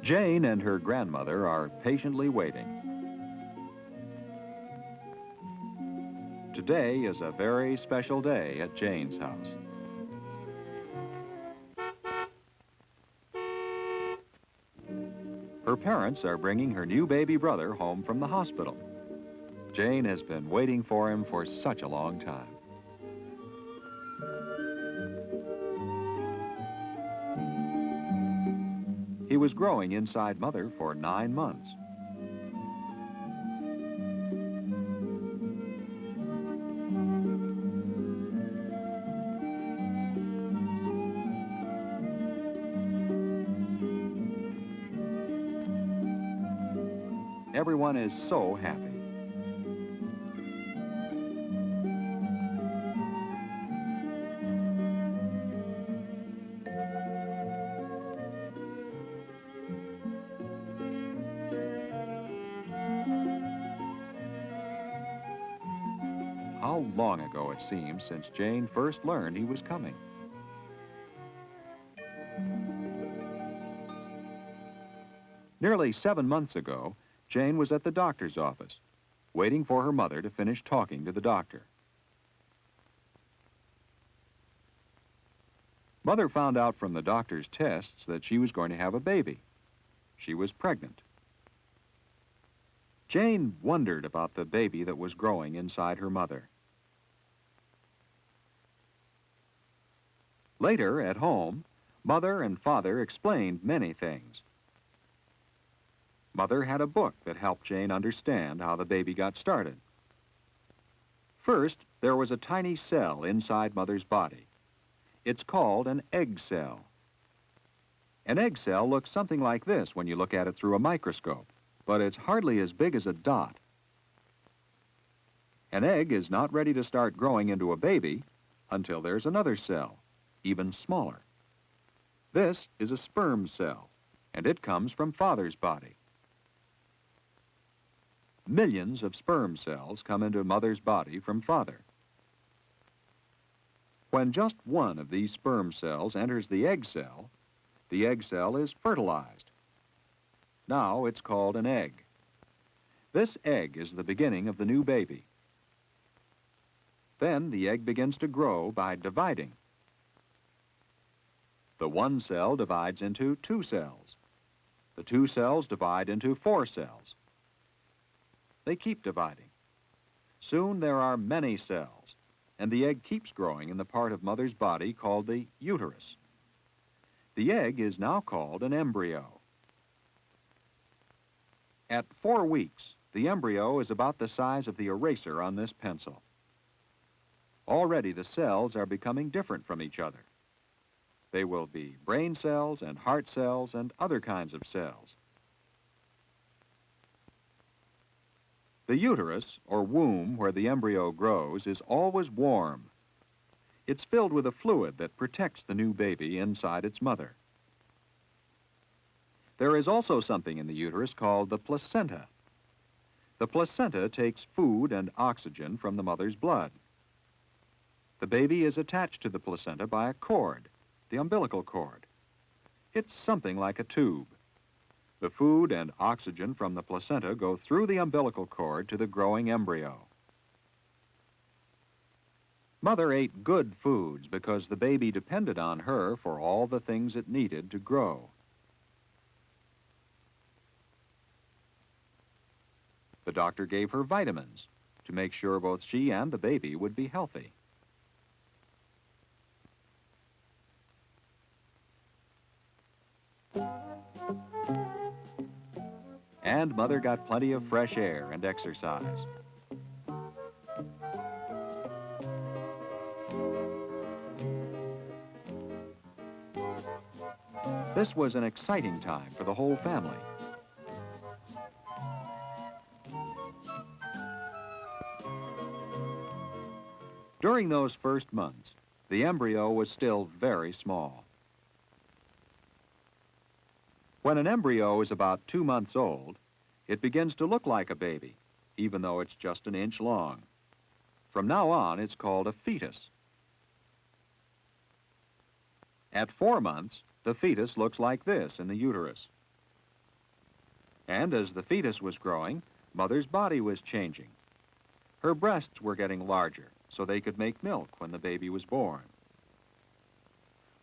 Jane and her grandmother are patiently waiting. Today is a very special day at Jane's house. Her parents are bringing her new baby brother home from the hospital. Jane has been waiting for him for such a long time. He was growing inside Mother for 9 months. Everyone is so happy. How long ago it seems since Jane first learned he was coming. Nearly 7 months ago, Jane was at the doctor's office, waiting for her mother to finish talking to the doctor. Mother found out from the doctor's tests that she was going to have a baby. She was pregnant. Jane wondered about the baby that was growing inside her mother. Later, at home, Mother and Father explained many things. Mother had a book that helped Jane understand how the baby got started. First, there was a tiny cell inside Mother's body. It's called an egg cell. An egg cell looks something like this when you look at it through a microscope, but it's hardly as big as a dot. An egg is not ready to start growing into a baby until there's another cell, even smaller. This is a sperm cell, and it comes from Father's body. Millions of sperm cells come into Mother's body from Father. When just one of these sperm cells enters the egg cell is fertilized. Now it's called an egg. This egg is the beginning of the new baby. Then the egg begins to grow by dividing. The one cell divides into 2 cells. The 2 cells divide into 4 cells. They keep dividing. Soon there are many cells, and the egg keeps growing in the part of Mother's body called the uterus. The egg is now called an embryo. At 4 weeks, the embryo is about the size of the eraser on this pencil. Already the cells are becoming different from each other. They will be brain cells and heart cells and other kinds of cells. The uterus, or womb, where the embryo grows, is always warm. It's filled with a fluid that protects the new baby inside its mother. There is also something in the uterus called the placenta. The placenta takes food and oxygen from the mother's blood. The baby is attached to the placenta by a cord, the umbilical cord. It's something like a tube. The food and oxygen from the placenta go through the umbilical cord to the growing embryo. Mother ate good foods because the baby depended on her for all the things it needed to grow. The doctor gave her vitamins to make sure both she and the baby would be healthy. And Mother got plenty of fresh air and exercise. This was an exciting time for the whole family. During those first months, the embryo was still very small. When an embryo is about 2 months old, it begins to look like a baby, even though it's just an inch long. From now on, it's called a fetus. At 4 months, the fetus looks like this in the uterus. And as the fetus was growing, Mother's body was changing. Her breasts were getting larger, so they could make milk when the baby was born.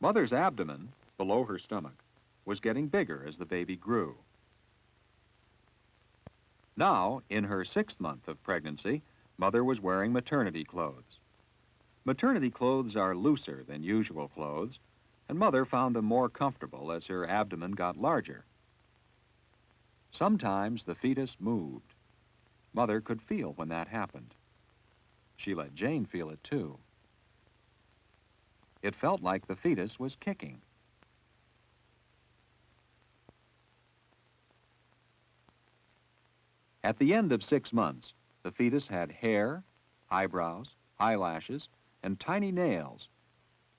Mother's abdomen, below her stomach, was getting bigger as the baby grew. Now, in her 6th month of pregnancy, Mother was wearing maternity clothes. Maternity clothes are looser than usual clothes, and Mother found them more comfortable as her abdomen got larger. Sometimes the fetus moved. Mother could feel when that happened. She let Jane feel it too. It felt like the fetus was kicking. At the end of 6 months, the fetus had hair, eyebrows, eyelashes, and tiny nails.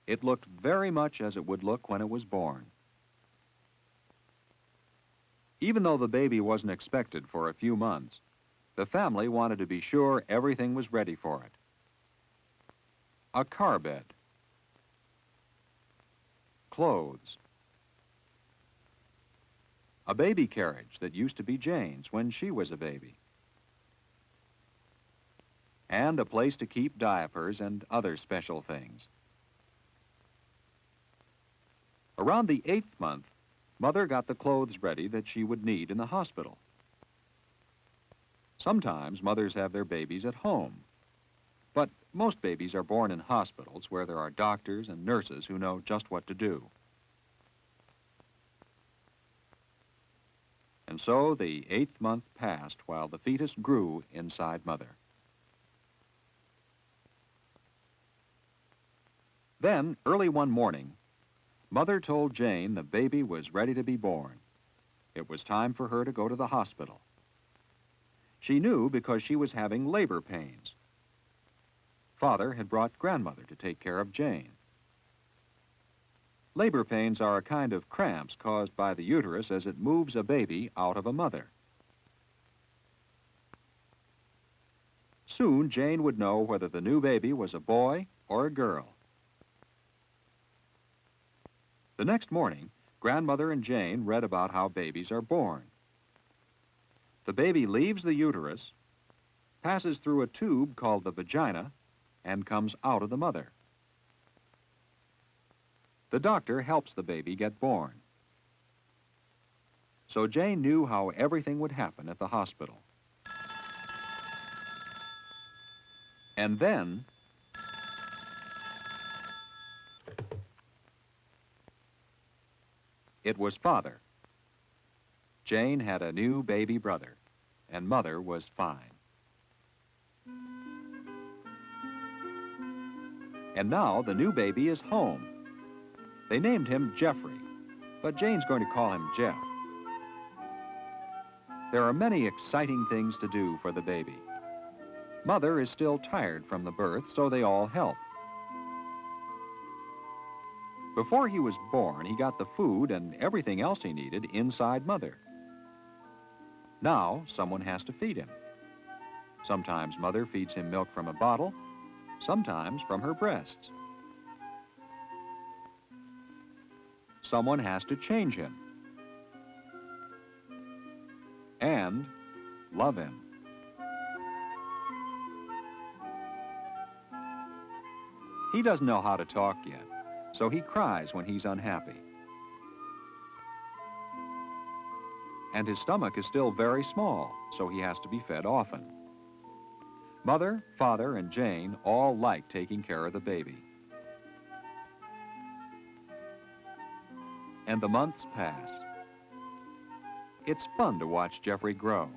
It looked very much as it would look when it was born. Even though the baby wasn't expected for a few months, the family wanted to be sure everything was ready for it. A car bed, clothes, a baby carriage that used to be Jane's when she was a baby, and a place to keep diapers and other special things. Around the 8th month, Mother got the clothes ready that she would need in the hospital. Sometimes mothers have their babies at home, but most babies are born in hospitals where there are doctors and nurses who know just what to do. And so the 8th month passed while the fetus grew inside Mother. Then, early one morning, Mother told Jane the baby was ready to be born. It was time for her to go to the hospital. She knew because she was having labor pains. Father had brought Grandmother to take care of Jane. Labor pains are a kind of cramps caused by the uterus as it moves a baby out of a mother. Soon, Jane would know whether the new baby was a boy or a girl. The next morning, Grandmother and Jane read about how babies are born. The baby leaves the uterus, passes through a tube called the vagina, and comes out of the mother. The doctor helps the baby get born. So Jane knew how everything would happen at the hospital. And then, it was Father. Jane had a new baby brother, and Mother was fine. And now the new baby is home. They named him Jeffrey, but Jane's going to call him Jeff. There are many exciting things to do for the baby. Mother is still tired from the birth, so they all help. Before he was born, he got the food and everything else he needed inside Mother. Now, someone has to feed him. Sometimes Mother feeds him milk from a bottle, sometimes from her breasts. Someone has to change him and love him. He doesn't know how to talk yet, so he cries when he's unhappy. And his stomach is still very small, so he has to be fed often. Mother, Father, and Jane all like taking care of the baby. And the months pass. It's fun to watch Jeffrey grow.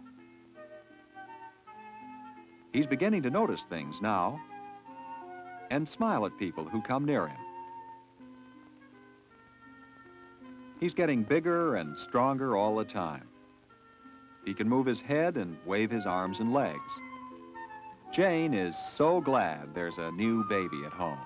He's beginning to notice things now and smile at people who come near him. He's getting bigger and stronger all the time. He can move his head and wave his arms and legs. Jane is so glad there's a new baby at home.